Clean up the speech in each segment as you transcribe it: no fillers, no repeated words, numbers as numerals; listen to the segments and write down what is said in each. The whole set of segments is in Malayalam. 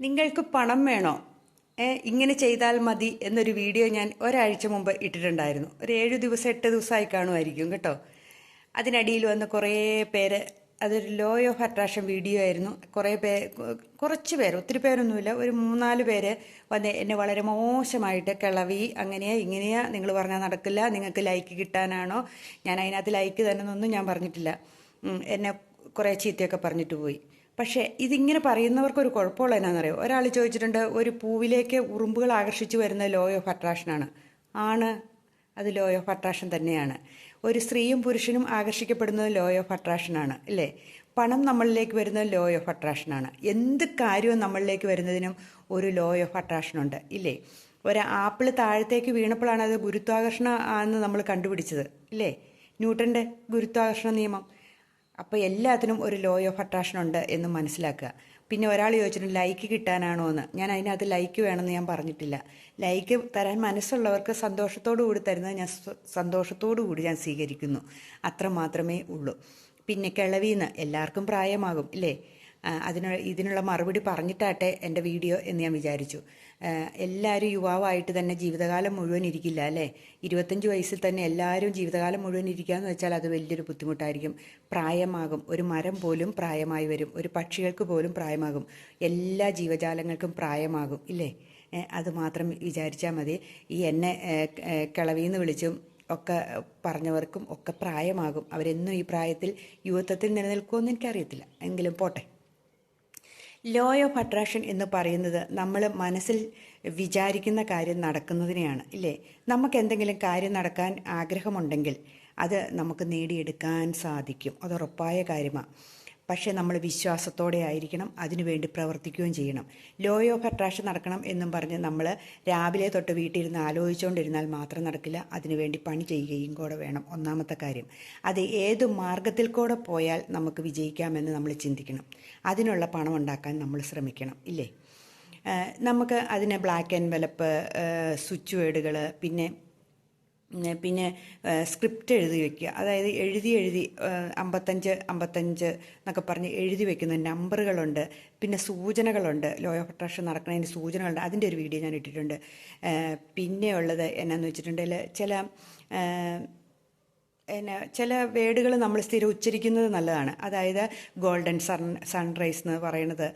നിങ്ങൾക്ക് പണം വേണോ? ഇങ്ങനെ ചെയ്താൽ മതി എന്നൊരു വീഡിയോ ഞാൻ ഒരാഴ്ച മുമ്പ് ഇട്ടിട്ടുണ്ടായിരുന്നു. ഒരു 7 ദിവസം 8 ദിവസമായി കാണുമായിരിക്കും കേട്ടോ. അതിനടിയിൽ വന്ന് കുറേ പേര്, അതൊരു ലോ ഓഫ് അട്രാക്ഷൻ വീഡിയോ ആയിരുന്നു. കുറച്ച് പേര്, ഒത്തിരി പേരൊന്നുമില്ല, ഒരു 3-4 പേര് വന്ന് എന്നെ വളരെ മോശമായിട്ട് കിളവി, അങ്ങനെയാ ഇങ്ങനെയാ, നിങ്ങൾ പറഞ്ഞാൽ നടക്കില്ല, നിങ്ങൾക്ക് ലൈക്ക് കിട്ടാനാണോ, ഞാൻ അതിനകത്ത് ലൈക്ക് തരുന്നൊന്നും ഞാൻ പറഞ്ഞിട്ടില്ല, എന്നെ കുറേ ചീത്തയൊക്കെ പറഞ്ഞിട്ട് പോയി. പക്ഷേ ഇതിങ്ങനെ പറയുന്നവർക്കൊരു കുഴപ്പമുള്ള എന്നാണെന്നറിയോ? ഒരാൾ ചോദിച്ചിട്ടുണ്ട്, ഒരു പൂവിലേക്ക് ഉറുമ്പുകൾ ആകർഷിച്ചു വരുന്ന ലോ ഓഫ് അട്രാക്ഷനാണ്. ആണ്, അത് ലോ ഓഫ് അട്രാക്ഷൻ തന്നെയാണ്. ഒരു സ്ത്രീയും പുരുഷനും ആകർഷിക്കപ്പെടുന്നത് ലോ ഓഫ് അട്രാക്ഷനാണ്, ഇല്ലേ? പണം നമ്മളിലേക്ക് വരുന്നത് ലോ ഓഫ് അട്രാക്ഷനാണ്. എന്ത് കാര്യവും നമ്മളിലേക്ക് വരുന്നതിനും ഒരു ലോ ഓഫ് അട്രാക്ഷനുണ്ട്, ഇല്ലേ? ഒരു ആപ്പിൾ താഴത്തേക്ക് വീണപ്പോഴാണ് അത് ഗുരുത്വാകർഷണം ആണെന്ന് നമ്മൾ കണ്ടുപിടിച്ചത്, ഇല്ലേ? ന്യൂട്ടൻ്റെ ഗുരുത്വാകർഷണ നിയമം. അപ്പോൾ എല്ലാത്തിനും ഒരു ലോ ഓഫ് അട്രാക്ഷൻ ഉണ്ട് എന്ന് മനസ്സിലാക്കുക. പിന്നെ ഒരാൾ ചോദിച്ചിട്ടുണ്ട് ലൈക്ക് കിട്ടാനാണോ എന്ന്. ഞാൻ അതിനകത്ത് ലൈക്ക് വേണമെന്ന് ഞാൻ പറഞ്ഞിട്ടില്ല. ലൈക്ക് തരാൻ മനസ്സുള്ളവർക്ക് സന്തോഷത്തോടു കൂടി തരുന്നത് ഞാൻ സന്തോഷത്തോടു കൂടി ഞാൻ സ്വീകരിക്കുന്നു. അത്ര മാത്രമേ ഉള്ളൂ. പിന്നെ കിളവിന്ന് എല്ലാവർക്കും പ്രായമാകും, ഇല്ലേ? ഇതിനുള്ള മറുപടി പറഞ്ഞിട്ടാട്ടെ എൻ്റെ വീഡിയോ എന്ന് ഞാൻ വിചാരിച്ചു. എല്ലാവരും യുവാവായിട്ട് തന്നെ ജീവിതകാലം മുഴുവൻ ഇരിക്കില്ല, അല്ലേ? 25 വയസ്സിൽ തന്നെ എല്ലാവരും ജീവിതകാലം മുഴുവൻ ഇരിക്കുക എന്ന് വെച്ചാൽ അത് വലിയൊരു ബുദ്ധിമുട്ടായിരിക്കും. പ്രായമാകും. ഒരു മരം പോലും പ്രായമായി വരും. ഒരു പക്ഷികൾക്ക് പോലും പ്രായമാകും. എല്ലാ ജീവജാലങ്ങൾക്കും പ്രായമാകും, ഇല്ലേ? അത് മാത്രം വിചാരിച്ചാൽ മതി. ഈ എന്നെ കിളവിന്ന് വിളിച്ചും ഒക്കെ പറഞ്ഞവർക്കും ഒക്കെ പ്രായമാകും. അവരെന്നും ഈ പ്രായത്തിൽ യുവത്വത്തിൽ നിലനിൽക്കുമെന്ന് എനിക്കറിയത്തില്ല, എങ്കിലും പോട്ടെ. ലോ ഓഫ് അട്രാക്ഷൻ എന്ന് പറയുന്നത് നമ്മൾ മനസ്സിൽ വിചാരിക്കുന്ന കാര്യം നടക്കുന്നതിനെയാണ്, ഇല്ലേ? നമുക്ക് എന്തെങ്കിലും കാര്യം നടക്കാൻ ആഗ്രഹമുണ്ടെങ്കിൽ അത് നമുക്ക് നേടിയെടുക്കാൻ സാധിക്കും. അത് ഉറപ്പായ കാര്യമാണ്. പക്ഷേ നമ്മൾ വിശ്വാസത്തോടെ ആയിരിക്കണം, അതിനുവേണ്ടി പ്രവർത്തിക്കുകയും ചെയ്യണം. ലോ ഓഫ് അട്രാക്ഷൻ നടക്കണം എന്നും പറഞ്ഞ് നമ്മൾ രാവിലെ തൊട്ട് വീട്ടിലിരുന്ന് ആലോചിച്ചുകൊണ്ടിരുന്നാൽ മാത്രം നടക്കില്ല. അതിനുവേണ്ടി പണി ചെയ്യുകയും കൂടെ വേണം. ഒന്നാമത്തെ കാര്യം അത് ഏത് മാർഗത്തിൽ കൂടെ പോയാൽ നമുക്ക് വിജയിക്കാമെന്ന് നമ്മൾ ചിന്തിക്കണം. അതിനുള്ള പണം ഉണ്ടാക്കാൻ നമ്മൾ ശ്രമിക്കണം, ഇല്ലേ? നമുക്ക് അതിന് ബ്ലാക്ക് എൻവലപ്പ്, സ്വിച്ച് വേർഡുകൾ, പിന്നെ സ്ക്രിപ്റ്റ് എഴുതി വയ്ക്കുക. അതായത് എഴുതി 55 എന്നൊക്കെ പറഞ്ഞ് എഴുതി വയ്ക്കുന്ന നമ്പറുകളുണ്ട്. പിന്നെ സൂചനകളുണ്ട്. ലോ ഓഫ് അട്രാക്ഷൻ നടക്കുന്നതിന് സൂചനകളുണ്ട്. അതിൻ്റെ ഒരു വീഡിയോ ഞാൻ ഇട്ടിട്ടുണ്ട്. പിന്നെ ഉള്ളത് എന്നാന്ന് വെച്ചിട്ടുണ്ടെങ്കിൽ ചില വേർഡുകൾ നമ്മൾ സ്ഥിരം ഉച്ചരിക്കുന്നത് നല്ലതാണ്. അതായത് ഗോൾഡൻ സൺറൈസ് എന്ന് പറയുന്നത്,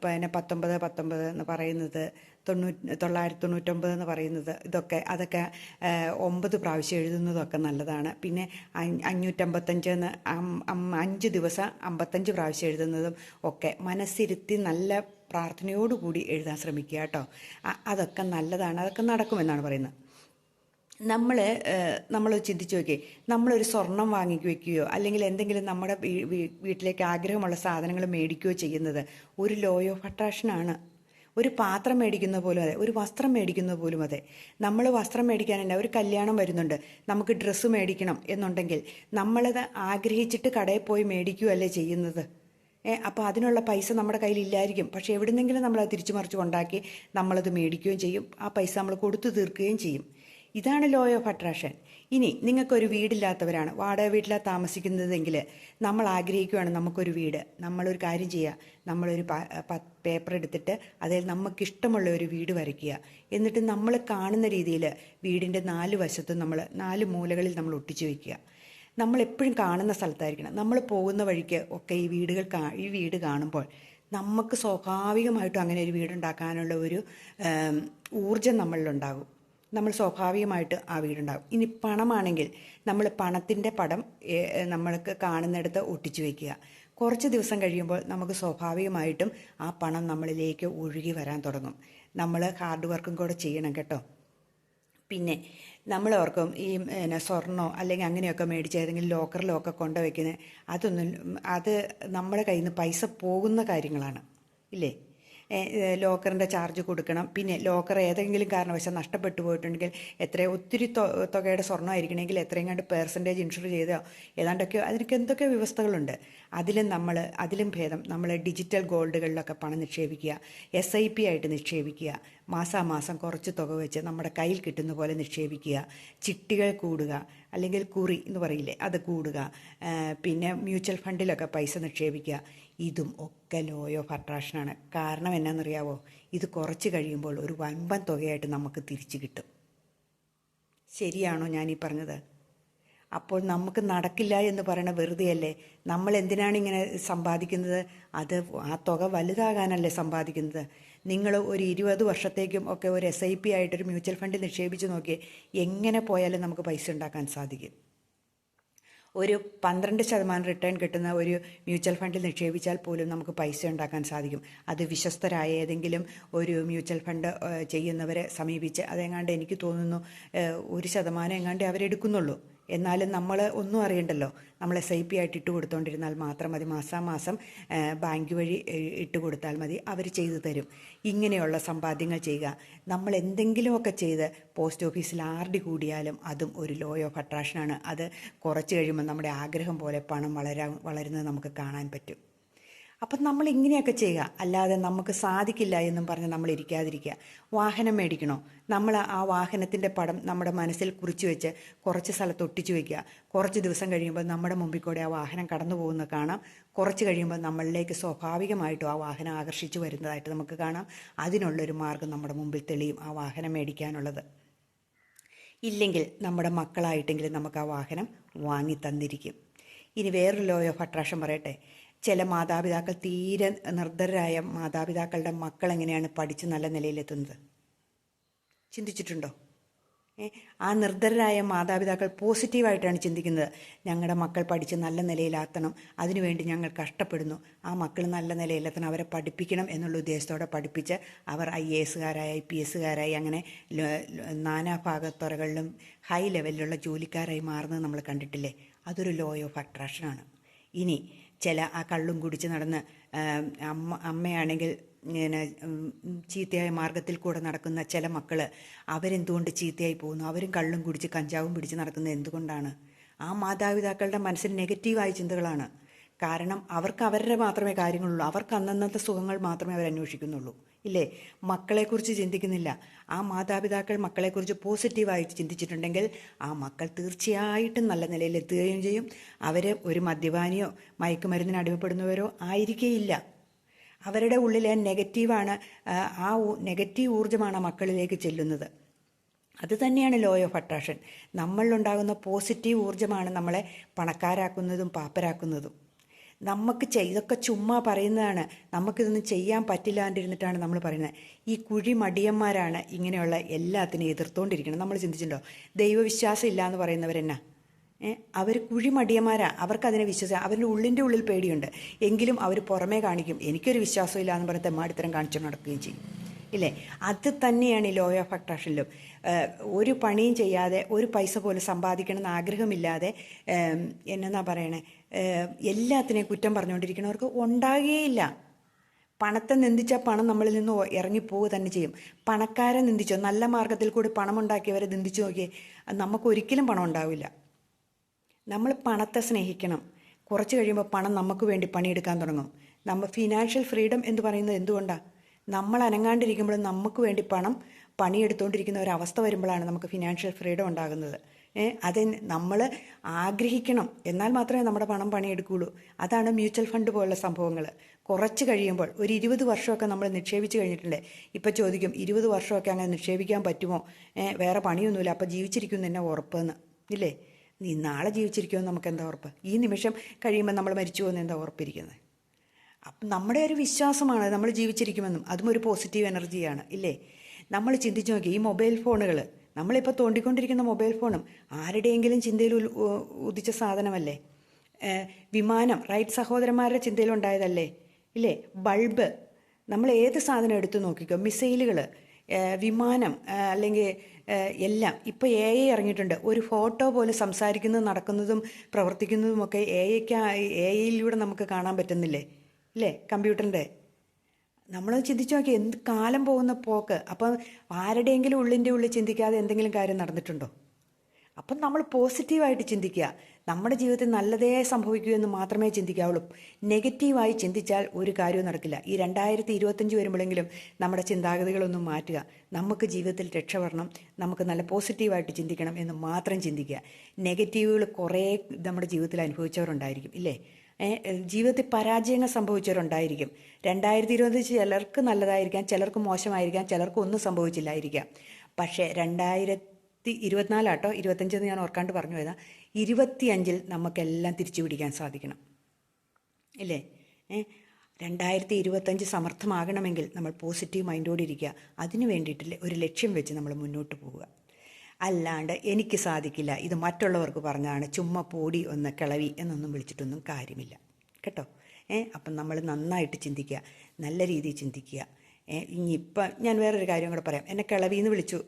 പിന്നെ 1919 എന്ന് പറയുന്നത്, 999 എന്ന് പറയുന്നത്, അതൊക്കെ 9 പ്രാവശ്യം എഴുതുന്നതൊക്കെ നല്ലതാണ്. പിന്നെ 555 എന്ന് 5 ദിവസം 55 പ്രാവശ്യം എഴുതുന്നതും ഒക്കെ മനസ്സിരുത്തി നല്ല പ്രാർത്ഥനയോടുകൂടി എഴുതാൻ ശ്രമിക്കുക കേട്ടോ. അതൊക്കെ നല്ലതാണ്. അതൊക്കെ നടക്കുമെന്നാണ് പറയുന്നത്. നമ്മൾ ചിന്തിച്ച് നോക്കിയേ, നമ്മളൊരു സ്വർണം വാങ്ങി വയ്ക്കുകയോ അല്ലെങ്കിൽ എന്തെങ്കിലും നമ്മുടെ വീട്ടിലേക്ക് ആഗ്രഹമുള്ള സാധനങ്ങൾ മേടിക്കുകയോ ചെയ്യുന്നത് ഒരു ലോ ഓഫ് അട്രാക്ഷനാണ്. ഒരു പാത്രം മേടിക്കുന്ന പോലും അതെ, ഒരു വസ്ത്രം മേടിക്കുന്ന പോലും അതെ. നമ്മൾ വസ്ത്രം മേടിക്കാനല്ല, ഒരു കല്യാണം വരുന്നുണ്ട്, നമുക്ക് ഡ്രസ്സ് മേടിക്കണം എന്നുണ്ടെങ്കിൽ നമ്മളത് ആഗ്രഹിച്ചിട്ട് കടയിൽ പോയി മേടിക്കുകയല്ലേ ചെയ്യുന്നത്. അപ്പോൾ അതിനുള്ള പൈസ നമ്മുടെ കയ്യിലില്ലായിരിക്കും. പക്ഷേ എവിടുന്നെങ്കിലും നമ്മളത് തിരിച്ചു മറിച്ച് കൊണ്ടാക്കി നമ്മളത് മേടിക്കുകയും ചെയ്യും. ആ പൈസ നമ്മൾ കൊടുത്തു തീർക്കുകയും ചെയ്യും. ഇതാണ് ലോ ഓഫ് അട്രാക്ഷൻ. ഇനി നിങ്ങൾക്കൊരു വീടില്ലാത്തവരാണ്, വാടക വീട്ടിലാണ് താമസിക്കുന്നതെങ്കിൽ നമ്മൾ ആഗ്രഹിക്കുകയാണ് നമുക്കൊരു വീട്. നമ്മളൊരു കാര്യം ചെയ്യുക, നമ്മളൊരു പേപ്പർ എടുത്തിട്ട് അതിൽ നമുക്കിഷ്ടമുള്ള ഒരു വീട് വരയ്ക്കുക. എന്നിട്ട് നമ്മൾ കാണുന്ന രീതിയിൽ വീടിൻ്റെ 4 വശത്തും 4 മൂലകളിൽ നമ്മൾ ഒട്ടിച്ചു വയ്ക്കുക. നമ്മളെപ്പോഴും കാണുന്ന സ്ഥലത്തായിരിക്കണം. നമ്മൾ പോകുന്ന വഴിക്ക് ഒക്കെ ഈ വീട് കാണുമ്പോൾ നമുക്ക് സ്വാഭാവികമായിട്ടും അങ്ങനെ ഒരു വീടുണ്ടാക്കാനുള്ള ഒരു ഊർജം നമ്മളിലുണ്ടാകും. നമ്മൾ സ്വാഭാവികമായിട്ട് ആ വീടുണ്ടാകും. ഇനി പണമാണെങ്കിൽ നമ്മൾ പണത്തിൻ്റെ പടം നമ്മൾക്ക് കാണുന്നിടത്ത് ഒട്ടിച്ചു വയ്ക്കുക. കുറച്ച് ദിവസം കഴിയുമ്പോൾ നമുക്ക് സ്വാഭാവികമായിട്ടും ആ പണം നമ്മളിലേക്ക് ഒഴുകി വരാൻ തുടങ്ങും. നമ്മൾ ഹാർഡ് വർക്കും കൂടെ ചെയ്യണം കേട്ടോ. പിന്നെ നമ്മൾ ഓർക്കും ഈ സ്വർണ്ണോ അല്ലെങ്കിൽ അങ്ങനെയൊക്കെ മേടിച്ച് ഏതെങ്കിലും ലോക്കറിലൊക്കെ കൊണ്ടുവയ്ക്കുന്നത്, അത് നമ്മുടെ കയ്യിൽ നിന്ന് പൈസ പോകുന്ന കാര്യങ്ങളാണ്, ഇല്ലേ? ലോക്കറിൻ്റെ ചാർജ് കൊടുക്കണം. പിന്നെ ലോക്കർ ഏതെങ്കിലും കാരണവശാൽ നഷ്ടപ്പെട്ടു പോയിട്ടുണ്ടെങ്കിൽ ഒത്തിരി തുകയുടെ സ്വർണ്ണമായിരിക്കണമെങ്കിൽ എത്രയും കണ്ട് പെർസെൻറ്റേജ് ഇൻഷുർ ചെയ്തോ ഏതാണ്ടൊക്കെ അതിനൊക്കെ എന്തൊക്കെ വ്യവസ്ഥകളുണ്ട്. അതിലും ഭേദം നമ്മൾ ഡിജിറ്റൽ ഗോൾഡുകളിലൊക്കെ പണം നിക്ഷേപിക്കുക, SIP ആയിട്ട് നിക്ഷേപിക്കുക. മാസാമാസം കുറച്ച് തുക വെച്ച് നമ്മുടെ കയ്യിൽ കിട്ടുന്ന പോലെ നിക്ഷേപിക്കുക. ചിട്ടികൾ കൂടുക, അല്ലെങ്കിൽ കുറി എന്ന് പറയില്ലേ, അത് കൂടുക. പിന്നെ മ്യൂച്വൽ ഫണ്ടിലൊക്കെ പൈസ നിക്ഷേപിക്കുക. ഇതും ഒക്കെ ലോ ഓഫ് അട്രാക്ഷനാണ്. കാരണം എന്നാണെന്നറിയാവോ? ഇത് കുറച്ച് കഴിയുമ്പോൾ ഒരു വമ്പൻ തുകയായിട്ട് നമുക്ക് തിരിച്ചു കിട്ടും. ശരിയാണോ ഞാൻ ഈ പറഞ്ഞത്? അപ്പോൾ നമുക്ക് നടക്കില്ല എന്ന് പറയണ വെറുതെയല്ലേ? നമ്മൾ എന്തിനാണ് ഇങ്ങനെ സമ്പാദിക്കുന്നത്? അത് ആ തുക വലുതാകാനല്ലേ സമ്പാദിക്കുന്നത്. നിങ്ങൾ ഒരു 20 വർഷത്തേക്കും ഒക്കെ ഒരു SIP ആയിട്ടൊരു മ്യൂച്വൽ ഫണ്ടിൽ നിക്ഷേപിച്ച് നോക്കിയേ, എങ്ങനെ പോയാലും നമുക്ക് പൈസ ഉണ്ടാക്കാൻ സാധിക്കും. ഒരു 12% റിട്ടേൺ കിട്ടുന്ന ഒരു മ്യൂച്വൽ ഫണ്ടിൽ നിക്ഷേപിച്ചാൽ പോലും നമുക്ക് പൈസ ഉണ്ടാക്കാൻ സാധിക്കും. അത് വിശ്വസ്തരായ ഏതെങ്കിലും ഒരു മ്യൂച്വൽ ഫണ്ട് ചെയ്യുന്നവരെ സമീപിച്ച്, അതെങ്ങാണ്ട് എനിക്ക് തോന്നുന്നു 1% എങ്ങാണ്ട് അവരെടുക്കുന്നുള്ളൂ. എന്നാലും നമ്മൾ ഒന്നും അറിയണ്ടല്ലോ. നമ്മൾ SIP ആയിട്ട് ഇട്ട് കൊടുത്തോണ്ടിരുന്നാൽ മാത്രം മതി. മാസാമാസം ബാങ്ക് വഴി ഇട്ട് കൊടുത്താൽ മതി, അവർ ചെയ്തു തരും. ഇങ്ങനെയുള്ള സമ്പാദ്യങ്ങൾ ചെയ്യുക. നമ്മൾ എന്തെങ്കിലുമൊക്കെ ചെയ്ത് പോസ്റ്റ് ഓഫീസിൽ RD കൂടിയാലും അതും ഒരു ലോ ഓഫ് അട്രാക്ഷനാണ്. അത് കുറച്ച് കഴിയുമ്പോൾ നമ്മുടെ ആഗ്രഹം പോലെ പണം വളരുന്നത് നമുക്ക് കാണാൻ പറ്റും. അപ്പം നമ്മൾ ഇങ്ങനെയൊക്കെ ചെയ്യുക. അല്ലാതെ നമുക്ക് സാധിക്കില്ല എന്നും പറഞ്ഞ് നമ്മൾ ഇരിക്കാതിരിക്കുക. വാഹനം മേടിക്കണോ? നമ്മൾ ആ വാഹനത്തിൻ്റെ പടം നമ്മുടെ മനസ്സിൽ കുറിച്ച് വെച്ച് കുറച്ച് സ്ഥലത്ത് ഒട്ടിച്ചു വയ്ക്കുക. കുറച്ച് ദിവസം കഴിയുമ്പോൾ നമ്മുടെ മുമ്പിൽ കൂടെ ആ വാഹനം കടന്നു പോകുന്നത് കാണാം. കുറച്ച് കഴിയുമ്പോൾ നമ്മളിലേക്ക് സ്വാഭാവികമായിട്ടും ആ വാഹനം ആകർഷിച്ചു വരുന്നതായിട്ട് നമുക്ക് കാണാം. അതിനുള്ളൊരു മാർഗം നമ്മുടെ മുമ്പിൽ തെളിയും, ആ വാഹനം മേടിക്കാനുള്ളത്. ഇല്ലെങ്കിൽ നമ്മുടെ മക്കളായിട്ടെങ്കിലും നമുക്ക് ആ വാഹനം വാങ്ങി തന്നിരിക്കും. ഇനി വേറൊരു ലോ ഓഫ് അട്രാക്ഷൻ പറയട്ടെ. ചില മാതാപിതാക്കൾ, തീരെ നിർദ്ധരായ മാതാപിതാക്കളുടെ മക്കൾ എങ്ങനെയാണ് പഠിച്ച് നല്ല നിലയിലെത്തുന്നത്? ചിന്തിച്ചിട്ടുണ്ടോ? ആ നിർദ്ധരായ മാതാപിതാക്കൾ പോസിറ്റീവായിട്ടാണ് ചിന്തിക്കുന്നത്. ഞങ്ങളുടെ മക്കൾ പഠിച്ച് നല്ല നിലയിലാക്കണം, അതിനുവേണ്ടി ഞങ്ങൾ കഷ്ടപ്പെടുന്നു, ആ മക്കൾ നല്ല നിലയിലെത്തണം, അവരെ പഠിപ്പിക്കണം എന്നുള്ള ഉദ്ദേശത്തോടെ പഠിപ്പിച്ച് അവർ IASകാരായി IPSകാരായി അങ്ങനെ നാനാഭാഗത്തുറകളിലും ഹൈ ലെവലിലുള്ള ജോലിക്കാരായി മാറുന്നത് നമ്മൾ കണ്ടിട്ടില്ലേ? അതൊരു ലോ ഓഫ് അട്രാക്ഷനാണ്. ഇനി ചില ആ കള്ളും കുടിച്ച് നടന്ന് അമ്മയാണെങ്കിൽ ഇങ്ങനെ ചീത്തയായ മാർഗത്തിൽ കൂടെ നടക്കുന്ന ചില മക്കൾ, അവരെന്തുകൊണ്ട് ചീത്തയായി പോകുന്നു? അവരും കള്ളും കുടിച്ച് കഞ്ചാവും പിടിച്ച് നടക്കുന്നത് എന്തുകൊണ്ടാണ്? ആ മാതാപിതാക്കളുടെ മനസ്സിൽ നെഗറ്റീവായ ചിന്തകളാണ്. കാരണം അവർക്ക് അവരുടെ മാത്രമേ കാര്യങ്ങളുള്ളൂ. അവർക്ക് അന്നന്നത്തെ സുഖങ്ങൾ മാത്രമേ അവർ അന്വേഷിക്കുന്നുള്ളൂ, ഇല്ലേ? മക്കളെക്കുറിച്ച് ചിന്തിക്കുന്നില്ല. ആ മാതാപിതാക്കൾ മക്കളെക്കുറിച്ച് പോസിറ്റീവായിട്ട് ചിന്തിച്ചിട്ടുണ്ടെങ്കിൽ ആ മക്കൾ തീർച്ചയായിട്ടും നല്ല നിലയിലെത്തുകയും ചെയ്യും. അവർ ഒരു മദ്യപാനിയോ മയക്കുമരുന്നിന് അടിമപ്പെടുന്നവരോ ആയിരിക്കേയില്ല. അവരുടെ ഉള്ളിലെ നെഗറ്റീവാണ്, ആ നെഗറ്റീവ് ഊർജ്ജമാണ് മക്കളിലേക്ക് ചെല്ലുന്നത്. അത് തന്നെയാണ് ലോ ഓഫ് അട്രാക്ഷൻ. നമ്മളിലുണ്ടാകുന്ന പോസിറ്റീവ് ഊർജ്ജമാണ് നമ്മളെ പണക്കാരാക്കുന്നതും പാപ്പരാക്കുന്നതും. നമുക്ക് ഇതൊക്കെ ചുമ്മാ പറയുന്നതാണ്. നമുക്കിതൊന്നും ചെയ്യാൻ പറ്റില്ലാണ്ടിരുന്നിട്ടാണ് നമ്മൾ പറയുന്നത്. ഈ കുഴി മടിയന്മാരാണ് ഇങ്ങനെയുള്ള എല്ലാത്തിനും എതിർത്തുകൊണ്ടിരിക്കുന്നത്. നമ്മൾ ചിന്തിച്ചിട്ടുണ്ടോ? ദൈവവിശ്വാസം ഇല്ല എന്ന് പറയുന്നവരെന്നാ? അവർ കുഴിമടിയന്മാരാ. അവർക്കതിനെ വിശ്വസിക്കാം. അവരുടെ ഉള്ളിൽ പേടിയുണ്ട്, എങ്കിലും അവർ പുറമേ കാണിക്കും എനിക്കൊരു വിശ്വാസം ഇല്ല എന്ന് പറഞ്ഞ് തെമ്മാടിത്തരം കാണിച്ചു നടക്കുകയും ചെയ്യും, ഇല്ലേ? അത് തന്നെയാണ് ഈ ലോ ഓഫ് അട്രാക്ഷനിലും. ഒരു പണിയും ചെയ്യാതെ ഒരു പൈസ പോലും സമ്പാദിക്കണമെന്ന് ആഗ്രഹമില്ലാതെ എന്നാ പറയണേ, എല്ലാത്തിനെയും കുറ്റം പറഞ്ഞുകൊണ്ടിരിക്കുന്നവർക്ക് ഉണ്ടാകുകയില്ല. പണത്തെ നിന്ദിച്ചാൽ പണം നമ്മളിൽ നിന്ന് ഇറങ്ങിപ്പോവുക തന്നെ ചെയ്യും. പണക്കാരെ നിന്ദിച്ചോ, നല്ല മാർഗത്തിൽ കൂടി പണമുണ്ടാക്കിയവരെ നിന്ദിച്ചു നോക്കിയേ, നമുക്കൊരിക്കലും പണം ഉണ്ടാവില്ല. നമ്മൾ പണത്തെ സ്നേഹിക്കണം. കുറച്ച് കഴിയുമ്പോൾ പണം നമുക്ക് വേണ്ടി പണിയെടുക്കാൻ തുടങ്ങും. നമ്മൾ ഫിനാൻഷ്യൽ ഫ്രീഡം എന്ന് പറയുന്നത് എന്തുകൊണ്ടാണ്? നമ്മൾ അനങ്ങാണ്ടിരിക്കുമ്പോൾ നമുക്ക് വേണ്ടി പണം പണിയെടുത്തുകൊണ്ടിരിക്കുന്ന ഒരവസ്ഥ വരുമ്പോഴാണ് നമുക്ക് ഫിനാൻഷ്യൽ ഫ്രീഡം ഉണ്ടാകുന്നത്. അത് നമ്മൾ ആഗ്രഹിക്കണം, എന്നാൽ മാത്രമേ നമ്മുടെ പണം പണിയെടുക്കുകയുള്ളൂ. അതാണ് മ്യൂച്വൽ ഫണ്ട് പോലുള്ള സംഭവങ്ങൾ. കുറച്ച് കഴിയുമ്പോൾ ഒരു 20 വർഷമൊക്കെ നമ്മൾ നിക്ഷേപിച്ച് കഴിഞ്ഞിട്ടുണ്ട്. ഇപ്പം ചോദിക്കും, 20 വർഷമൊക്കെ അങ്ങനെ നിക്ഷേപിക്കാൻ പറ്റുമോ? വേറെ പണിയൊന്നുമില്ല, അപ്പോൾ ജീവിച്ചിരിക്കും എന്നെ ഉറപ്പെന്ന്, ഇല്ലേ? നീ നാളെ ജീവിച്ചിരിക്കുമെന്ന് നമുക്ക് എന്താ ഉറപ്പ്? ഈ നിമിഷം കഴിയുമ്പോൾ നമ്മൾ മരിച്ചു പോകുന്ന എന്താ ഉറപ്പിരിക്കുന്നത്? അപ്പം നമ്മുടെ ഒരു വിശ്വാസമാണ് നമ്മൾ ജീവിച്ചിരിക്കുമെന്നും. അതും ഒരു പോസിറ്റീവ് എനർജിയാണ്, ഇല്ലേ? നമ്മൾ ചിന്തിച്ച് നോക്കി, ഈ മൊബൈൽ ഫോണുകൾ, നമ്മളിപ്പോൾ തോണ്ടിക്കൊണ്ടിരിക്കുന്ന മൊബൈൽ ഫോണും ആരുടെയെങ്കിലും ചിന്തയിൽ ഉദിച്ച സാധനമല്ലേ? വിമാനം റൈറ്റ് സഹോദരന്മാരുടെ ചിന്തയിലുണ്ടായതല്ലേ, ഇല്ലേ? ബൾബ്, നമ്മൾ ഏത് സാധനം എടുത്തു നോക്കിക്കോ, മിസൈലുകൾ, വിമാനം, അല്ലെങ്കിൽ എല്ലാം. ഇപ്പോൾ AI ഇറങ്ങിയിട്ടുണ്ട്. ഒരു ഫോട്ടോ പോലെ സംസാരിക്കുന്നതും നടക്കുന്നതും പ്രവർത്തിക്കുന്നതുമൊക്കെ AIയിലൂടെ നമുക്ക് കാണാൻ പറ്റുന്നില്ലേ, ഇല്ലേ? കമ്പ്യൂട്ടറിൻ്റെ. നമ്മൾ ചിന്തിച്ചു നോക്കി, എന്ത് കാലം പോകുന്ന പോക്ക്. അപ്പം ആരുടെയെങ്കിലും ഉള്ളിൽ ചിന്തിക്കാതെ എന്തെങ്കിലും കാര്യം നടന്നിട്ടുണ്ടോ? അപ്പം നമ്മൾ പോസിറ്റീവായിട്ട് ചിന്തിക്കുക. നമ്മുടെ ജീവിതത്തിൽ നല്ലതേ സംഭവിക്കൂ എന്ന് മാത്രമേ ചിന്തിക്കാവുള്ളൂ. നെഗറ്റീവായി ചിന്തിച്ചാൽ ഒരു കാര്യവും നടക്കില്ല. ഈ 2025 വരുമ്പോഴെങ്കിലും നമ്മുടെ ചിന്താഗതികളൊന്നും മാറ്റുക. നമുക്ക് ജീവിതത്തിൽ രക്ഷപ്പെടണം, നമുക്ക് നല്ല പോസിറ്റീവായിട്ട് ചിന്തിക്കണം എന്ന് മാത്രം ചിന്തിക്കുക. നെഗറ്റീവുകൾ കുറേ നമ്മുടെ ജീവിതത്തിൽ അനുഭവിച്ചവരുണ്ടായിരിക്കും, ഇല്ലേ? ജീവിതത്തിൽ പരാജയങ്ങൾ സംഭവിച്ചവരുണ്ടായിരിക്കും. 2020 ചിലർക്ക് നല്ലതായിരിക്കാം, ചിലർക്ക് മോശമായിരിക്കാം, ചിലർക്ക് ഒന്നും സംഭവിച്ചില്ലായിരിക്കാം. പക്ഷേ 2024 ആട്ടോ, 25 ഞാൻ ഓർക്കാണ്ട് പറഞ്ഞു പോയതാ. 25 നമുക്കെല്ലാം തിരിച്ചു പിടിക്കാൻ സാധിക്കണം, ഇല്ലേ? 2025 സമർത്ഥമാകണമെങ്കിൽ നമ്മൾ പോസിറ്റീവ് മൈൻഡോടെ ഇരിക്കുക. അതിന് വേണ്ടിയിട്ടില്ലേ ഒരു ലക്ഷ്യം വെച്ച് നമ്മൾ മുന്നോട്ട് പോവുക. അല്ലാണ്ട് എനിക്ക് സാധിക്കില്ല, ഇത് മറ്റുള്ളവർക്ക് പറഞ്ഞാണ്, ചുമ്മാ പോടി ഒന്ന് കിളവി എന്നൊന്നും വിളിച്ചിട്ടൊന്നും കാര്യമില്ല കേട്ടോ. അപ്പം നമ്മൾ നന്നായിട്ട് ചിന്തിക്കുക, നല്ല രീതിയിൽ ചിന്തിക്കുക. ഇനിയിപ്പം ഞാൻ വേറൊരു കാര്യം കൂടെ പറയാം. എന്നെ കിളവിന്ന് വിളിച്ചു,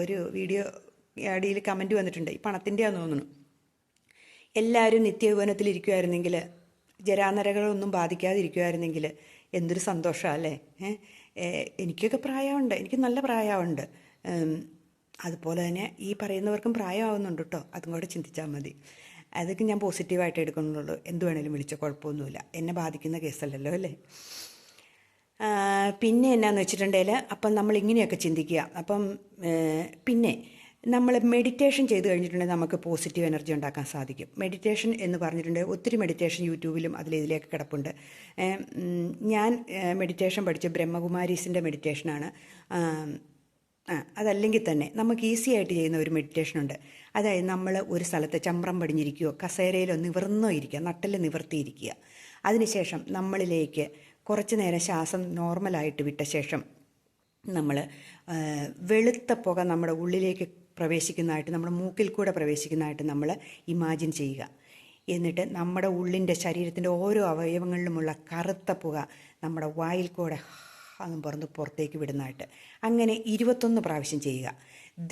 ഒരു വീഡിയോ അടിയിൽ കമൻറ്റ് വന്നിട്ടുണ്ട്. ഈ പണത്തിൻ്റെയാന്ന് തോന്നുന്നു. എല്ലാവരും നിത്യയൗവനത്തിലിരിക്കുമായിരുന്നെങ്കിൽ, ജരാനരകളൊന്നും ബാധിക്കാതിരിക്കുമായിരുന്നെങ്കിൽ എന്തൊരു സന്തോഷമല്ലേ. എനിക്കൊക്കെ പ്രായമുണ്ട്, എനിക്ക് നല്ല പ്രായമുണ്ട്. അതുപോലെ തന്നെ ഈ പറയുന്നവർക്കും പ്രായമാവുന്നുണ്ട് കേട്ടോ. അതും കൂടെ ചിന്തിച്ചാൽ മതി. അതൊക്കെ ഞാൻ പോസിറ്റീവായിട്ട് എടുക്കുന്നുള്ളൂ. എന്ത് വേണേലും വിളിച്ചോ, കുഴപ്പമൊന്നുമില്ല. എന്നെ ബാധിക്കുന്ന കേസല്ലല്ലോ, അല്ലേ? പിന്നെ എന്നാന്ന് വെച്ചിട്ടുണ്ടെങ്കിൽ അപ്പം നമ്മൾ ഇങ്ങനെയൊക്കെ ചിന്തിക്കുക. അപ്പം പിന്നെ നമ്മൾ മെഡിറ്റേഷൻ ചെയ്ത് കഴിഞ്ഞിട്ടുണ്ടെങ്കിൽ നമുക്ക് പോസിറ്റീവ് എനർജി ഉണ്ടാക്കാൻ സാധിക്കും. മെഡിറ്റേഷൻ എന്ന് പറഞ്ഞിട്ടുണ്ടെങ്കിൽ ഒത്തിരി മെഡിറ്റേഷൻ യൂട്യൂബിലും ഇതിലേക്ക് കിടപ്പുണ്ട്. ഞാൻ മെഡിറ്റേഷൻ പഠിച്ച ബ്രഹ്മകുമാരീസിൻ്റെ മെഡിറ്റേഷനാണ്. അതല്ലെങ്കിൽ തന്നെ നമുക്ക് ഈസി ആയിട്ട് ചെയ്യുന്ന ഒരു മെഡിറ്റേഷനുണ്ട്. അതായത് നമ്മൾ ഒരു സ്ഥലത്ത് ചമ്രം പടിഞ്ഞിരിക്കുകയോ കസേരയിലോ നിവർന്നോ ഇരിക്കുക, നട്ടിൽ നിവർത്തിയിരിക്കുക. അതിനുശേഷം നമ്മളിലേക്ക് കുറച്ച് നേരം ശ്വാസം നോർമലായിട്ട് വിട്ട ശേഷം നമ്മൾ വെളുത്ത പുക നമ്മുടെ ഉള്ളിലേക്ക് പ്രവേശിക്കുന്നതായിട്ട്, നമ്മുടെ മൂക്കിൽ കൂടെ പ്രവേശിക്കുന്നതായിട്ട് നമ്മൾ ഇമാജിൻ ചെയ്യുക. എന്നിട്ട് നമ്മുടെ ഉള്ളിൻ്റെ ശരീരത്തിൻ്റെ ഓരോ അവയവങ്ങളിലുമുള്ള കറുത്ത പുക നമ്മുടെ വായിൽ കൂടെ അതും പുറത്തേക്ക് വിടുന്നതായിട്ട് അങ്ങനെ 21 പ്രാവശ്യം ചെയ്യുക.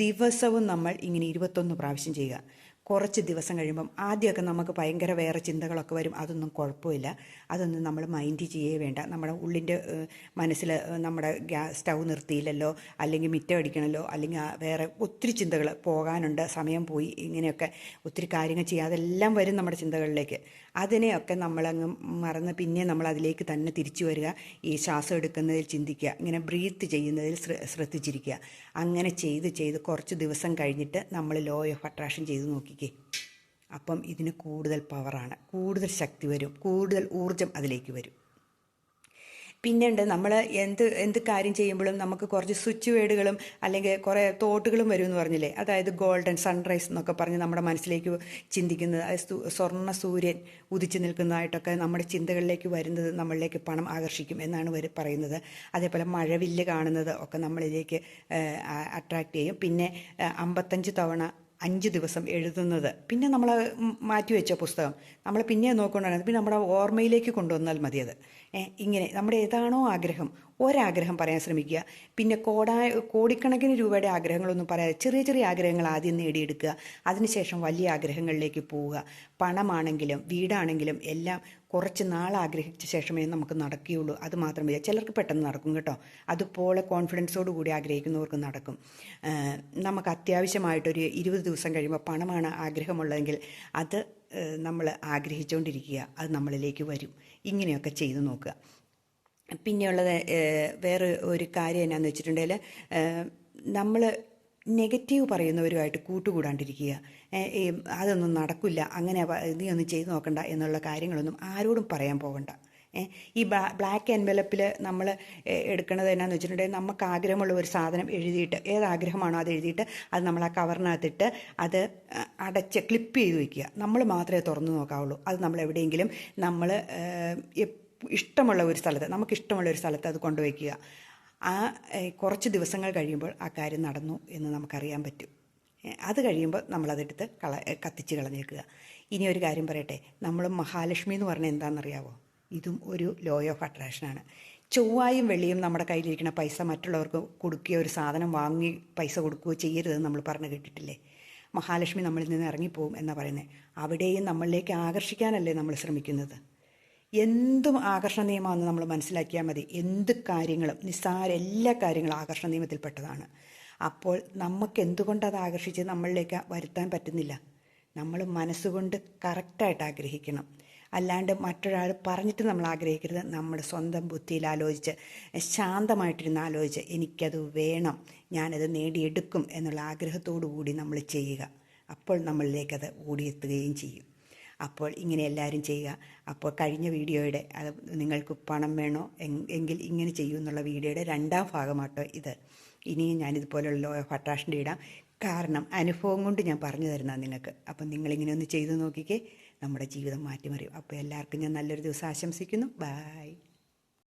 ദിവസവും നമ്മൾ ഇങ്ങനെ 21 പ്രാവശ്യം ചെയ്യുക. കുറച്ച് ദിവസം കഴിയുമ്പം ആദ്യമൊക്കെ നമുക്ക് ഭയങ്കര വേറെ ചിന്തകളൊക്കെ വരും. അതൊന്നും കുഴപ്പമില്ല, അതൊന്നും നമ്മൾ മൈൻഡ് ചെയ്യേ വേണ്ട. നമ്മുടെ ഉള്ളിൻ്റെ മനസ്സിൽ നമ്മുടെ സ്റ്റൗ നിർത്തിയില്ലല്ലോ, അല്ലെങ്കിൽ മിറ്റം അടിക്കണമല്ലോ, അല്ലെങ്കിൽ വേറെ ഒത്തിരി ചിന്തകൾ പോകാനുണ്ട്, സമയം പോയി, ഇങ്ങനെയൊക്കെ ഒത്തിരി കാര്യങ്ങൾ ചെയ്യുക, അതെല്ലാം വരും നമ്മുടെ ചിന്തകളിലേക്ക്. അതിനെയൊക്കെ നമ്മളങ്ങ് മറന്ന് പിന്നെ നമ്മൾ അതിലേക്ക് തന്നെ തിരിച്ചു വരിക. ഈ ശ്വാസം എടുക്കുന്നതിൽ ചിന്തിക്കുക, ഇങ്ങനെ ബ്രീത്ത് ചെയ്യുന്നതിൽ ശ്രദ്ധിച്ചിരിക്കുക. അങ്ങനെ ചെയ്ത് കുറച്ച് ദിവസം കഴിഞ്ഞിട്ട് നമ്മൾ ലോ ഓഫ് അട്രാക്ഷൻ ചെയ്ത് നോക്കിക്കേ. അപ്പം ഇതിന് കൂടുതൽ പവറാണ്, കൂടുതൽ ശക്തി വരും, കൂടുതൽ ഊർജം അതിലേക്ക് വരും. പിന്നെയുണ്ട്, നമ്മൾ എന്ത് കാര്യം ചെയ്യുമ്പോഴും നമുക്ക് കുറച്ച് സ്വിച്ച് വേർഡുകളും അല്ലെങ്കിൽ കുറേ തോട്ടുകളും വരും എന്ന് പറഞ്ഞില്ലേ. അതായത് ഗോൾഡൻ സൺറൈസ് എന്നൊക്കെ പറഞ്ഞ് നമ്മുടെ മനസ്സിലേക്ക് ചിന്തിക്കുന്നത്, സ്വർണ്ണ സൂര്യൻ ഉദിച്ചു നിൽക്കുന്നതായിട്ടൊക്കെ നമ്മുടെ ചിന്തകളിലേക്ക് വരുന്നത് നമ്മളിലേക്ക് പണം ആകർഷിക്കും എന്നാണ് പറയുന്നത്. അതേപോലെ മഴവില്ല് കാണുന്നത് ഒക്കെ നമ്മളിലേക്ക് അട്രാക്റ്റ് ചെയ്യും. പിന്നെ 55 തവണ 5 ദിവസം എഴുതുന്നത്, പിന്നെ നമ്മൾ മാറ്റി വെച്ച പുസ്തകം നമ്മൾ പിന്നെ നോക്കൊണ്ടാണ്, പിന്നെ നമ്മുടെ ഓർമ്മയിലേക്ക് കൊണ്ടുവന്നാൽ മതി. അത് ഇങ്ങനെ നമ്മുടെ ഏതാണോ ആഗ്രഹം, ഒരാഗ്രഹം പറയാൻ ശ്രമിക്കുക. പിന്നെ കോടിക്കണക്കിന് രൂപയുടെ ആഗ്രഹങ്ങളൊന്നും പറയാതെ ചെറിയ ചെറിയ ആഗ്രഹങ്ങൾ ആദ്യം നേടിയെടുക്കുക. അതിനുശേഷം വലിയ ആഗ്രഹങ്ങളിലേക്ക് പോവുക. പണമാണെങ്കിലും വീടാണെങ്കിലും എല്ലാം കുറച്ച് നാൾ ആഗ്രഹിച്ച ശേഷമേ നമുക്ക് നടക്കുകയുള്ളൂ. അത് മാത്രമേ, ചിലർക്ക് പെട്ടെന്ന് നടക്കും കേട്ടോ. അതുപോലെ കോൺഫിഡൻസോട് കൂടി ആഗ്രഹിക്കുന്നവർക്ക് നടക്കും. നമുക്ക് അത്യാവശ്യമായിട്ടൊരു 20 ദിവസം കഴിയുമ്പോൾ പണമാണ് ആഗ്രഹമുള്ളതെങ്കിൽ അത് നമ്മൾ ആഗ്രഹിച്ചുകൊണ്ടിരിക്കുക, അത് നമ്മളിലേക്ക് വരും. ഇങ്ങനെയൊക്കെ ചെയ്തു നോക്കുക. പിന്നെയുള്ളത് വേറെ ഒരു കാര്യം എന്നാന്ന് വെച്ചിട്ടുണ്ടെങ്കിൽ, നമ്മൾ നെഗറ്റീവ് പറയുന്നവരുമായിട്ട് കൂട്ടുകൂടാണ്ടിരിക്കുക. അതൊന്നും നടക്കില്ല, അങ്ങനെ നീ ഒന്നും ചെയ്തു നോക്കണ്ട എന്നുള്ള കാര്യങ്ങളൊന്നും ആരോടും പറയാൻ പോകണ്ട. ഈ ബ്ലാക്ക് എൻവലപ്പിൽ നമ്മൾ എടുക്കുന്നത് എന്നാന്ന് വെച്ചിട്ടുണ്ടെങ്കിൽ, നമുക്ക് ആഗ്രഹമുള്ള ഒരു സാധനം എഴുതിയിട്ട്, ഏതാഗ്രഹമാണോ അത് എഴുതിയിട്ട് അത് നമ്മൾ ആ കവറിനകത്തിട്ട് അത് അടച്ച് ക്ലിപ്പ് ചെയ്ത് വയ്ക്കുക. നമ്മൾ മാത്രമേ തുറന്നു നോക്കാവുള്ളൂ. അത് നമ്മൾ എവിടെയെങ്കിലും നമ്മൾ ഇഷ്ടമുള്ള ഒരു സ്ഥലത്ത്, നമുക്കിഷ്ടമുള്ള ഒരു സ്ഥലത്ത് അത് കൊണ്ടുവയ്ക്കുക. കുറച്ച് ദിവസങ്ങൾ കഴിയുമ്പോൾ ആ കാര്യം നടന്നു എന്ന് നമുക്കറിയാൻ പറ്റും. അത് കഴിയുമ്പോൾ നമ്മളതെടുത്ത് കത്തിച്ച് കളഞ്ഞേക്കുക. ഇനി ഒരു കാര്യം പറയട്ടെ, നമ്മൾ മഹാലക്ഷ്മി എന്ന് പറഞ്ഞാൽ എന്താണെന്നറിയാവോ? ഇതും ഒരു ലോ ഓഫ് അട്രാക്ഷനാണ്. ചൊവ്വായും വെള്ളിയും നമ്മുടെ കയ്യിലിരിക്കുന്ന പൈസ മറ്റുള്ളവർക്ക് കൊടുക്കുകയോ ഒരു സാധനം വാങ്ങി പൈസ കൊടുക്കുകയോ ചെയ്യരുതെന്ന് നമ്മൾ പറഞ്ഞു കേട്ടിട്ടില്ലേ? മഹാലക്ഷ്മി നമ്മളിൽ നിന്ന് ഇറങ്ങിപ്പോവും എന്നാണ് പറയുന്നത്. അവിടെയും നമ്മളിലേക്ക് ആകർഷിക്കാനല്ലേ നമ്മൾ ശ്രമിക്കുന്നത്. എന്തും ആകർഷണ നിയമമാണെന്ന് നമ്മൾ മനസ്സിലാക്കിയാൽ മതി. എന്ത് കാര്യങ്ങളും, നിസ്സാര എല്ലാ കാര്യങ്ങളും ആകർഷണ നിയമത്തിൽപ്പെട്ടതാണ്. അപ്പോൾ നമുക്ക് എന്തുകൊണ്ട് അത് ആകർഷിച്ച് നമ്മളിലേക്ക് വരുത്താൻ പറ്റുന്നില്ല? നമ്മൾ മനസ്സുകൊണ്ട് കറക്റ്റായിട്ട് ആഗ്രഹിക്കണം. അല്ലാണ്ട് മറ്റൊരാൾ പറഞ്ഞിട്ട് നമ്മൾ ആഗ്രഹിക്കരുത്. നമ്മുടെ സ്വന്തം ബുദ്ധിയിൽ ആലോചിച്ച്, ശാന്തമായിട്ടിരുന്ന് ആലോചിച്ച്, എനിക്കത് വേണം, ഞാനത് നേടിയെടുക്കും എന്നുള്ള ആഗ്രഹത്തോടു കൂടി നമ്മൾ ചെയ്യുക. അപ്പോൾ നമ്മളിലേക്കത് ഓടിയെത്തുകയും ചെയ്യും. അപ്പോൾ ഇങ്ങനെ എല്ലാവരും ചെയ്യുക. അപ്പോൾ കഴിഞ്ഞ വീഡിയോയുടെ അത് നിങ്ങൾക്ക് പണം വേണോ എങ്കിൽ ഇങ്ങനെ ചെയ്യൂ എന്നുള്ള വീഡിയോയുടെ 2ാം ഭാഗമാട്ടോ ഇത്. ഇനിയും ഞാനിതുപോലുള്ള ലോ ഓഫ് അട്രാക്ഷൻ്റെ ഇടാം. കാരണം അനുഭവം കൊണ്ട് ഞാൻ പറഞ്ഞു തരുന്നതാണ് നിങ്ങൾക്ക്. അപ്പം നിങ്ങളിങ്ങനെ ഒന്ന് ചെയ്തു നോക്കിക്കേ, നമ്മുടെ ജീവിതം മാറ്റിമറിയും. അപ്പോൾ എല്ലാവർക്കും ഞാൻ നല്ലൊരു ദിവസം ആശംസിക്കുന്നു. ബൈ.